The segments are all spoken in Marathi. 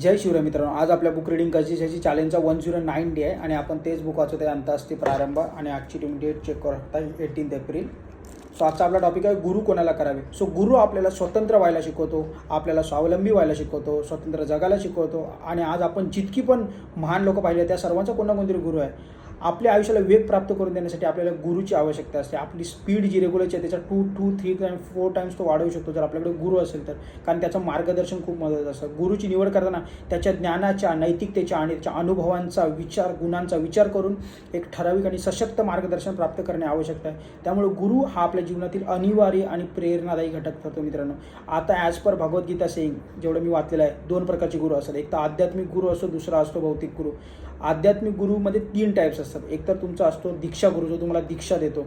जय शिवराय मित्रांनो, आज आपल्या बुक रीडिंग कन्सिस्टन्सी चॅलेंजचा 109 डे आहे आणि आपण तेच बुक वाचतो ते अंतरराष्ट्रीय प्रारंभ आणि आजची टीम डेट चेक करता 18 एप्रिल. सो आजचा आपला टॉपिक आहे गुरु कोणाला करावे. सो गुरु आपल्याला स्वतंत्र व्हायला शिकवतो, आपल्याला स्वावलंबी व्हायला शिकवतो, स्वतंत्र जगायला शिकवतो. आणि आज आपण जितकी पण महान लोक पाहिले त्या सर्वांचा कोणता कोणतरी गुरु आहे. आपल्या आयुष्याला वेग प्राप्त करून देण्यासाठी आपल्याला गुरुची आवश्यकता असते. आपली स्पीड जी रेग्युलरची आहे त्याच्या 2, 3 आणि 4 टाइम्स तो वाढवू शकतो जर आपल्याकडे गुरु असेल तर, कारण त्याचं मार्गदर्शन खूप महत्त्वाचं असतं. गुरुची निवड करताना त्याच्या ज्ञानाच्या, नैतिकतेच्या आणि त्याच्या अनुभवांचा गुणांचा विचार करून एक ठराविक आणि सशक्त मार्गदर्शन प्राप्त करणे आवश्यक आहे. त्यामुळे गुरु हा आपल्या जीवनातील अनिवार्य आणि प्रेरणादायी घटक ठरतो. मित्रांनो, आता ॲज पर भगवद्गीता सेईंग जेवढं मी वाचलेलं आहे, 2 प्रकारचे गुरु असतात. एक तर आध्यात्मिक गुरु असतो, दुसरा असतो भौतिक गुरु. आध्यात्मिक गुरुमध्ये 3 टाईप्स असतात. एक तर तुमचा असतो दीक्षा गुरु जो तुम्हाला दीक्षा देतो,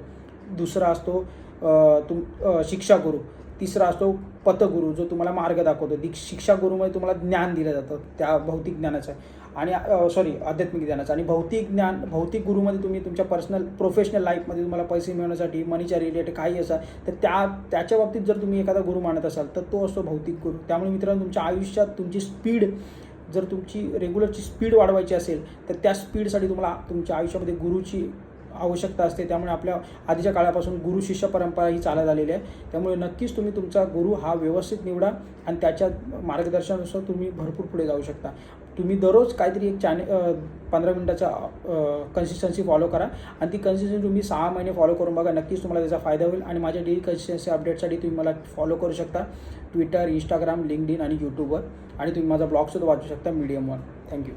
दुसरा असतो शिक्षा गुरु, तिसरा असतो पथगुरु जो तुम्हाला मार्ग दाखवतो. शिक्षा गुरुमध्ये तुम्हाला ज्ञान दिलं जातं त्या भौतिक ज्ञानाचं आणि आध्यात्मिक ज्ञानाचं. आणि भौतिक गुरुमध्ये तुम्ही तुमच्या पर्सनल प्रोफेशनल लाईफमध्ये तुम्हाला पैसे मिळवण्यासाठी, मनीच्या रिलेटेड काही असा तर त्याच्या बाबतीत जर तुम्ही एखादा गुरु मानत असाल तर तो असतो भौतिक गुरु. त्यामुळे मित्रांनो, तुमच्या आयुष्यात तुमची स्पीड जर तुमची रेग्युलरची स्पीड वाढवायची असेल तर त्या स्पीडसाठी तुम्हाला तुमच्या आयुष्यामध्ये गुरुची आवश्यकता असते. त्यामुळे आपल्या आधीच्या काळापासून गुरु शिष्य परंपरा ही चालत आलेली आहे. त्यामुळे नक्कीच तुम्ही तुमचा गुरु हा व्यवस्थित निवडा आणि त्याच्या मार्गदर्शनानुसार तुम्ही भरपूर पुढे जाऊ शकता. तुम्ही दररोज काहीतरी एक 15 मिनिटाचा कन्सिस्टन्सी फॉलो करा आणि ती कन्सिस्टन्सी तुम्ही 6 महिने फॉलो करून बघा. नक्कीच तुम्हाला त्याचा फायदा होईल. आणि माझ्या डेली कन्सिस्टन्सी अपडेटसाठी तुम्ही मला फॉलो करू शकता ट्विटर, इंस्टाग्राम, लिंक्डइन आणि यूट्यूबवर. आणि तुम्ही माझा ब्लॉगसुद्धा वाचू शकता मीडियमवर. थँक्यू.